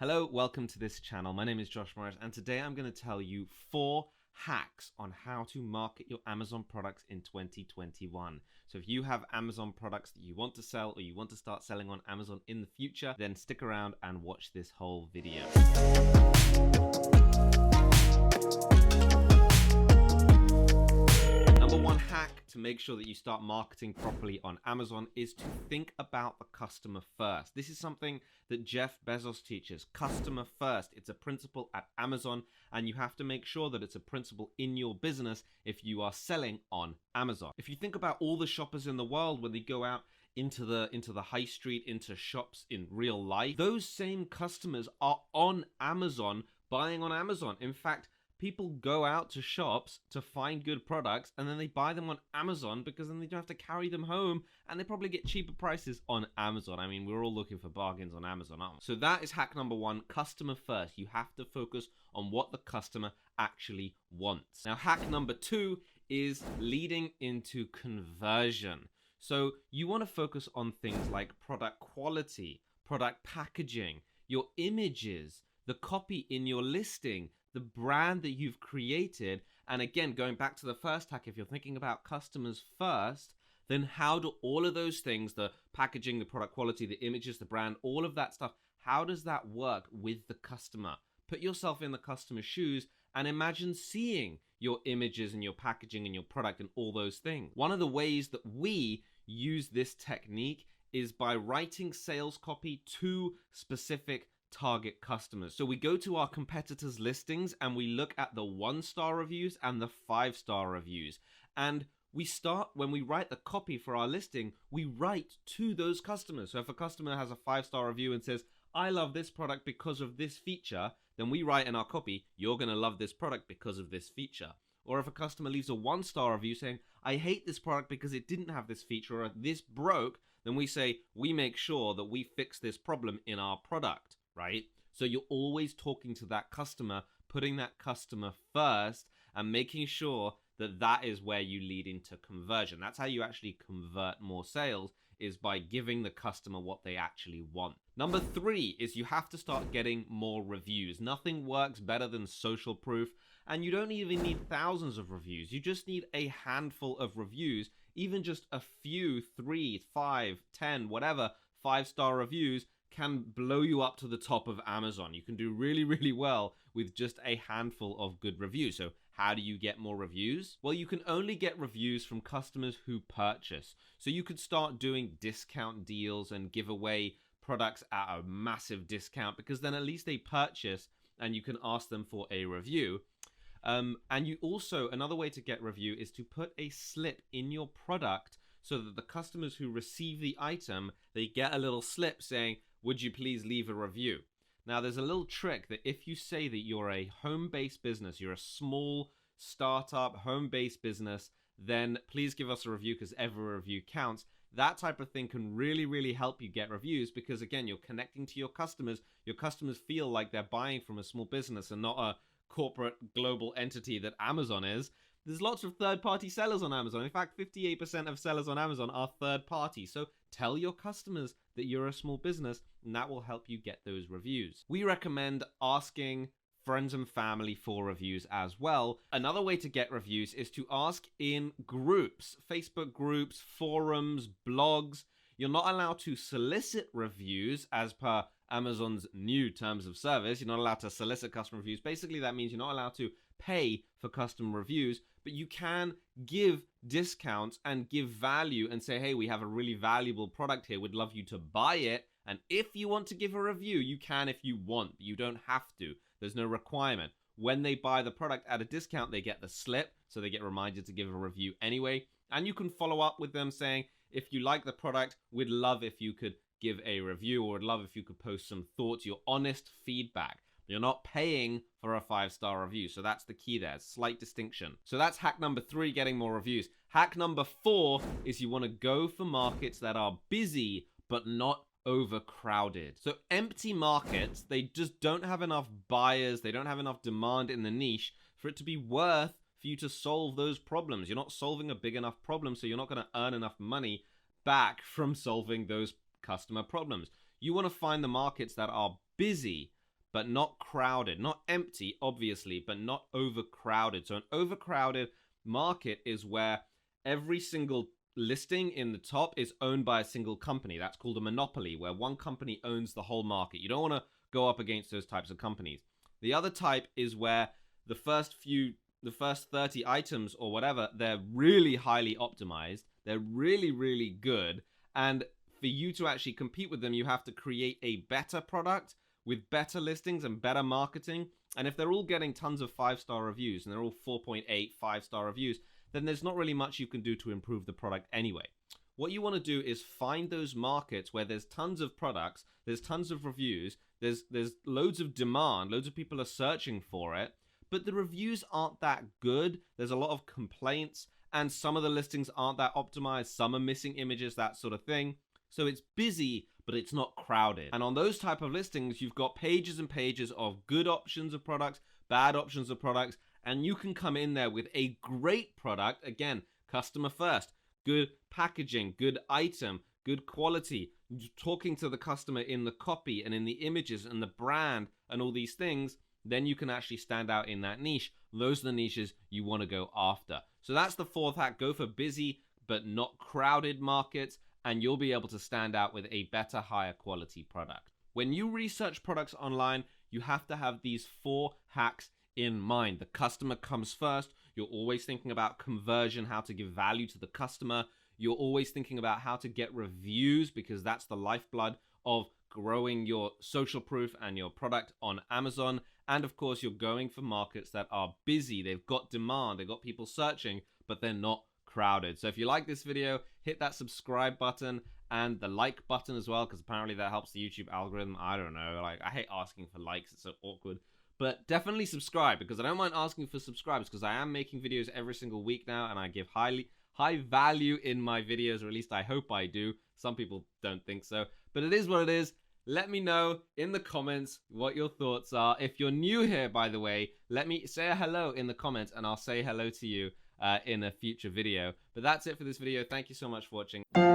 Hello, welcome to this channel. My name is Josh Morris, and today I'm going to tell you 4 hacks on how to market your Amazon products in 2021. So if you have Amazon products that you want to sell or you want to start selling on Amazon in the future, then stick around and watch this whole video. Number 1 hack to make sure that you start marketing properly on Amazon is to think about the customer first. This is something that Jeff Bezos teaches, customer first. It's a principle at Amazon, and you have to make sure that it's a principle in your business if you are selling on Amazon. If you think about all the shoppers in the world when they go out into the high street, into shops in real life, those same customers are on Amazon, buying on Amazon. In fact, people go out to shops to find good products and then they buy them on Amazon because then they don't have to carry them home and they probably get cheaper prices on Amazon. I mean, we're all looking for bargains on Amazon, aren't we? So that is hack number 1, customer first. You have to focus on what the customer actually wants. Now, hack number 2 is leading into conversion. So you want to focus on things like product quality, product packaging, your images, the copy in your listing, the brand that you've created. And again, going back to the first hack, if you're thinking about customers first, then how do all of those things, the packaging, the product quality, the images, the brand, all of that stuff, how does that work with the customer? Put yourself in the customer's shoes and imagine seeing your images and your packaging and your product and all those things. One of the ways that we use this technique is by writing sales copy to specific target customers. So we go to our competitors' listings and we look at the 1-star reviews and the 5-star reviews. And we start, when we write the copy for our listing, we write to those customers. So if a customer has a 5-star review and says, I love this product because of this feature, then we write in our copy, you're going to love this product because of this feature. Or if a customer leaves a 1-star review saying, I hate this product because it didn't have this feature or this broke, then we say, we make sure that we fix this problem in our product. Right? So you're always talking to that customer, putting that customer first and making sure that that is where you lead into conversion. That's how you actually convert more sales, is by giving the customer what they actually want. Number 3 is you have to start getting more reviews. Nothing works better than social proof, and you don't even need thousands of reviews. You just need a handful of reviews, even just a few, 3, 5, 10, whatever, 5-star reviews can blow you up to the top of Amazon. You can do really, really well with just a handful of good reviews. So how do you get more reviews? Well, you can only get reviews from customers who purchase. So you could start doing discount deals and give away products at a massive discount, because then at least they purchase and you can ask them for a review. And you also, another way to get review is to put a slip in your product so that the customers who receive the item, they get a little slip saying, would you please leave a review? Now, there's a little trick that if you say that you're a home-based business, you're a small startup, home-based business, then please give us a review because every review counts. That type of thing can really, really help you get reviews because, again, you're connecting to your customers. Your customers feel like they're buying from a small business and not a corporate global entity that Amazon is. There's lots of third-party sellers on Amazon. In fact, 58% of sellers on Amazon are third-party. So tell your customers that you're a small business, and that will help you get those reviews. We recommend asking friends and family for reviews as well. Another way to get reviews is to ask in groups, Facebook groups, forums, blogs. You're not allowed to solicit reviews as per Amazon's new terms of service. You're not allowed to solicit customer reviews. Basically, that means you're not allowed to pay for customer reviews, but you can give discounts and give value and say, hey, we have a really valuable product here. We'd love you to buy it. And if you want to give a review, you can if you want, but you don't have to. There's no requirement. When they buy the product at a discount, they get the slip, so they get reminded to give a review anyway. And you can follow up with them saying, if you like the product, we'd love if you could give a review, or would love if you could post some thoughts, your honest feedback. You're not paying for a 5-star review. So that's the key there. Slight distinction. So that's hack number 3, getting more reviews. Hack number 4 is you want to go for markets that are busy but not overcrowded. So empty markets, they just don't have enough buyers. They don't have enough demand in the niche for it to be worth for you to solve those problems. You're not solving a big enough problem, so you're not going to earn enough money back from solving those customer problems. You want to find the markets that are busy but not crowded. Not empty, obviously, but not overcrowded. So an overcrowded market is where every single listing in the top is owned by a single company. That's called a monopoly, where one company owns the whole market. You don't want to go up against those types of companies. The other type is where the first 30 items or whatever, they're really highly optimized. They're really, really good. And for you to actually compete with them, you have to create a better product with better listings and better marketing. And if they're all getting tons of 5-star reviews and they're all 4.8, 5-star reviews, then there's not really much you can do to improve the product anyway. What you want to do is find those markets where there's tons of products, there's tons of reviews, there's loads of demand, loads of people are searching for it, but the reviews aren't that good. There's a lot of complaints, and some of the listings aren't that optimized. Some are missing images, that sort of thing. So it's busy, but it's not crowded. And on those type of listings, you've got pages and pages of good options of products, bad options of products, and you can come in there with a great product. Again, customer first, good packaging, good item, good quality, talking to the customer in the copy and in the images and the brand and all these things. Then you can actually stand out in that niche. Those are the niches you want to go after. So that's the fourth hack. Go for busy but not crowded markets, and you'll be able to stand out with a better, higher quality product. When you research products online, you have to have these 4 hacks in mind. The customer comes first. You're always thinking about conversion, how to give value to the customer. You're always thinking about how to get reviews, because that's the lifeblood of growing your social proof and your product on Amazon. And of course, you're going for markets that are busy. They've got demand, they've got people searching, but they're not crowded. So if you like this video, hit that subscribe button and the like button as well, because apparently that helps the YouTube algorithm. I don't know, like, I hate asking for likes, it's so awkward. But definitely subscribe, because I don't mind asking for subscribers, because I am making videos every single week now, and I give high value in my videos, or at least I hope I do. Some people don't think so, but it is what it is. Let me know in the comments what your thoughts are. If you're new here, by the way, let me say a hello in the comments, and I'll say hello to you in a future video. But that's it for this video. Thank you so much for watching.